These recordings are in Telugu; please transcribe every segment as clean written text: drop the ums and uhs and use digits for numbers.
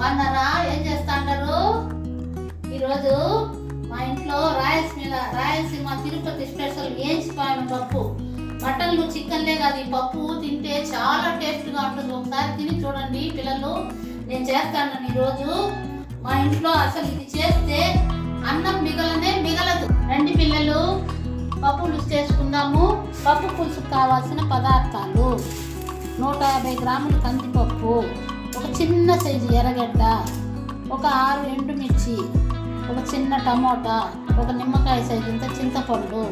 బాగున్నారా? ఏం చేస్తాంటారు? ఈరోజు మా ఇంట్లో రాయలసీమ తిరుపతి స్పెషల్ వేయించిపోయిన పప్పు. మటన్లు చికెన్లే కాదు, ఈ పప్పు తింటే చాలా టేస్ట్గా ఉంటుంది. ఒకసారి తిని చూడండి పిల్లలు. నేను చేస్తాను ఈరోజు మా ఇంట్లో. అసలు ఇది చేస్తే అన్నం మిగలదు. రండి పిల్లలు, పప్పు పులుసు చేసుకుందాము. పప్పు పులుసుకు కావాల్సిన పదార్థాలు: 150 గ్రాములు కందిపప్పు, ఒక చిన్న సైజు ఎర్రగడ్డ, ఒక 6 ఎండుమిర్చి, ఒక చిన్న టమోటా, ఒక నిమ్మకాయ సైజు ఇంత చింతపండు,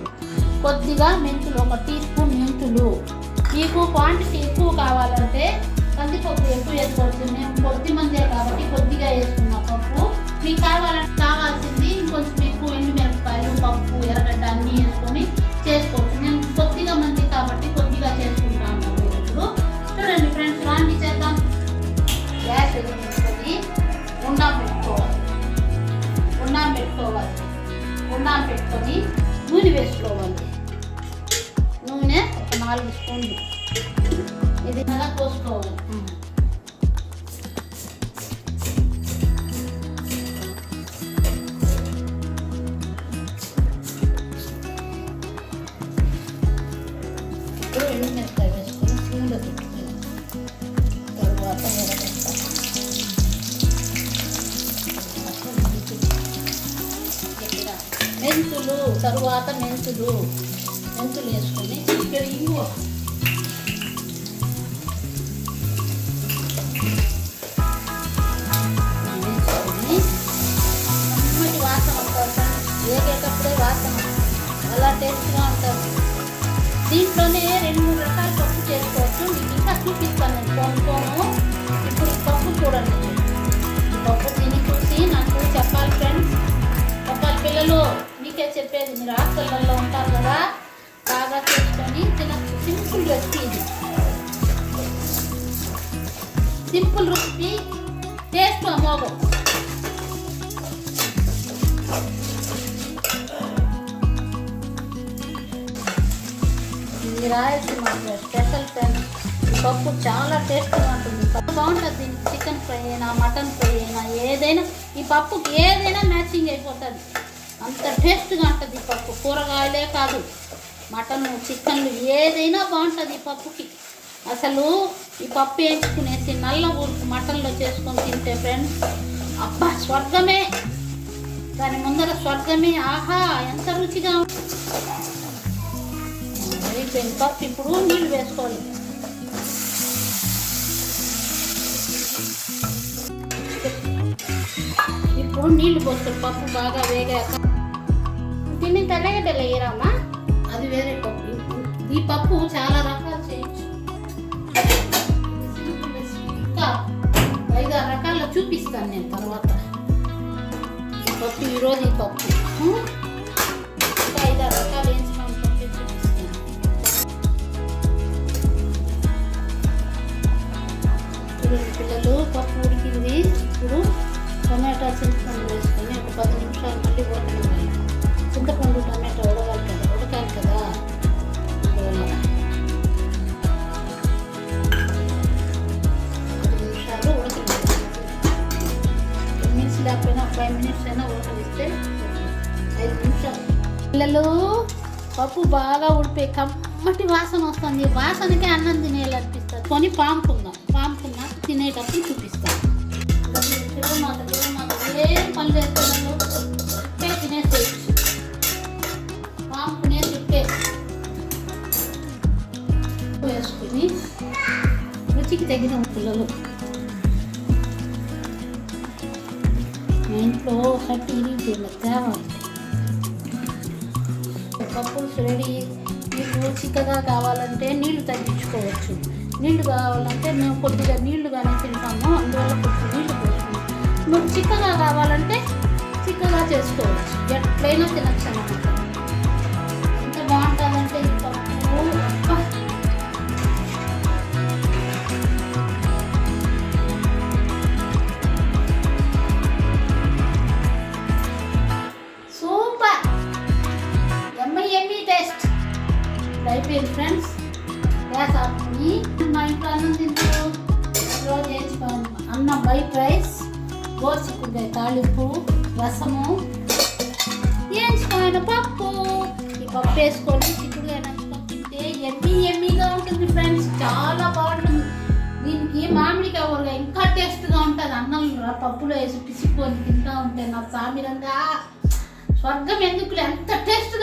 కొద్దిగా మెంతులు, 1 టీ స్పూన్ మెంతులు. మీకు క్వాంటిటీ ఎక్కువ కావాలంటే కందిపప్పు ఎక్కువ వేసుకోవచ్చు. మేము కొద్ది మందే కాబట్టి కొద్దిగా వేసుకున్న పప్పు. మీకు కావాల్సింది ఇంకొంచెం ఎక్కువ ఎండుమిరపకాయలు, పప్పు, ఎర్రగడ్డ అన్నీ వేసుకొని చేసుకోవచ్చు. నేను కొద్దిగా మంది కాబట్టి కొద్దిగా చేసుకుంటాను. ఇప్పుడు చూడండి ఫ్రెండ్స్, రాండి చేద్దాం. గ్యాస్ పెట్టుకొని ఉండాం పెట్టుకొని నూనె వేసుకోవాలి. నూనె ఒక 4 స్పూన్లు ఇది అలా పోసుకోవాలి. ఇప్పుడు ఎండుమిరపకాయ వేసుకొని సిమ్లో పెట్టుకోవాలి. తర్వాత మెంతులు వేసుకొని ఇక్కడ ఇంగువ వేసుకొని అమ్మటి వాసన ఉంటుంది. వేగేటప్పుడే వాసన అలా టేస్ట్గా ఉంటుంది. దీంట్లోనే 2-3 రకాల పప్పు చేసుకోవచ్చు. మీకు ఇంకా చూపిస్తాను నేను కొనుక్కోను. ఇప్పుడు ఈ పప్పు చూడండి. ఈ పప్పు తిని చూసి నాకు చెప్పాలి ఫ్రెండ్స్, చెప్పాలి పిల్లలు. మీకే చెప్పేది, మీరు హాస్టల్లో ఉంటారు కదా, బాగా చేసుకొని తినచ్చు. సింపుల్ రెసిపీ ఇది. సింపుల్ రెసిపీ, టేస్ట్ అమోఘం. ఇది రాయలసీమ స్పెషల్ ఫ్రెండ్స్. ఈ పప్పు చాలా టేస్ట్గా ఉంటుంది. పప్పు బాగుంటుంది. దీనికి చికెన్ ఫ్రై అయినా మటన్ ఫ్రై అయినా ఏదైనా ఈ పప్పుకి ఏదైనా మ్యాచింగ్ అయిపోతుంది. అంత టేస్ట్గా ఉంటుంది ఈ పప్పు. కూరగాయలే కాదు, మటన్, చికెన్లు ఏదైనా బాగుంటుంది ఈ పప్పుకి. అసలు ఈ పప్పు వేయించుకునేసి నల్ల ఊరుకు మటన్లో చేసుకొని తింటే ఫ్రెండ్స్, అబ్బా స్వర్గమే. దాని ముందర స్వర్గమే. ఆహా ఎంత రుచిగా అయిపోయింది పప్పు. ఇప్పుడు నీళ్ళు వేసుకోవాలి. ఇప్పుడు నీళ్లు పోసుకోవాలి. పప్పు బాగా వేగాక తిని తెల్లగడ్డలు వేయరామా, అది వేరే పప్పు. ఈ పప్పు చాలా రకాలు చేయొచ్చు. ఇంకా 5-6 రకాల్లో చూపిస్తాను నేను తర్వాత. ఈ పప్పు ఈరోజు ఈ పప్పు ఇంకా 5-6 రకాలు వేయించుకుని పప్పు చూపిస్తాను. పిల్లలు పప్పు ఉడికింది. ఇప్పుడు టమాటా చింతపండు వేసుకొని ఒక 10 నిమిషాలు మళ్ళీ ఉడకనివ్వాలి. చింతపండు టమాటా ఉడకాలి కదా. అందువల్ల 10 నిమిషాలు ఉడకనివ్వాలి. 10 మినిట్స్ లేకపోయినా 5 మినిట్స్ అయినా ఉడకనిస్తే 5 నిమిషాలు. పిల్లలు, పప్పు బాగా ఉడిపోయి కమ్మటి వాసన వస్తుంది. వాసనకే అన్నం తినేయాలనిపిస్తుంది. కొని పాముకున్నాక తినేటప్పుడు చూపిస్తాను. ఏం పని చేస్తున్నాను, తిప్పే తినేసేయచ్చు. పాముకునే తిప్పే వేసుకుని రుచికి తగిన పిల్లలు. మా ఇంట్లో కట్టి ఇరిగిపోయిన తేవాలి. పప్పు రెడీ. మీకు చిక్కగా కావాలంటే నీళ్లు తగ్గించుకోవచ్చు. నీళ్లు కావాలంటే మేము కొద్దిగా నీళ్లుగానే తింటాము, అందువల్ల కొద్దిగా నీళ్లు పోసుకుంటాం. మీకు చిక్కగా కావాలంటే చిక్కగా చేసుకోవచ్చు. ఎట్లయినా తినచ్చు అన్నమాట. ఎంత బాగుంటుందంటే ఈ పప్పు. సూపర్, ఎమ్మీ టేస్ట్ అయిపోయింది ఫ్రెండ్స్. గ్యాస్ ఆపుకుని మా ఇంట్లో అన్నం తింటారు. రోజు వేయించుకోవాలి అన్నం వైట్ రైస్ గోరుచిక్కుడుకాయ తాలింపు, రసము, వేయించుకోయిన పప్పు. ఈ పప్పు వేసుకొని చిక్కుడుకాయ నంచుకొని తింటే ఎమ్మీగా ఉంటుంది ఫ్రెండ్స్, చాలా బాగుంటుంది. దీనికి మామిడికాయ ఊరగాయ ఇంకా టేస్ట్గా ఉంటుంది. అన్నంలో పప్పులో వేసి పిసుకొని తింటా ఉంటే నా సామిరంగా స్వర్గం ఎందుకులే, ఎంత టేస్ట్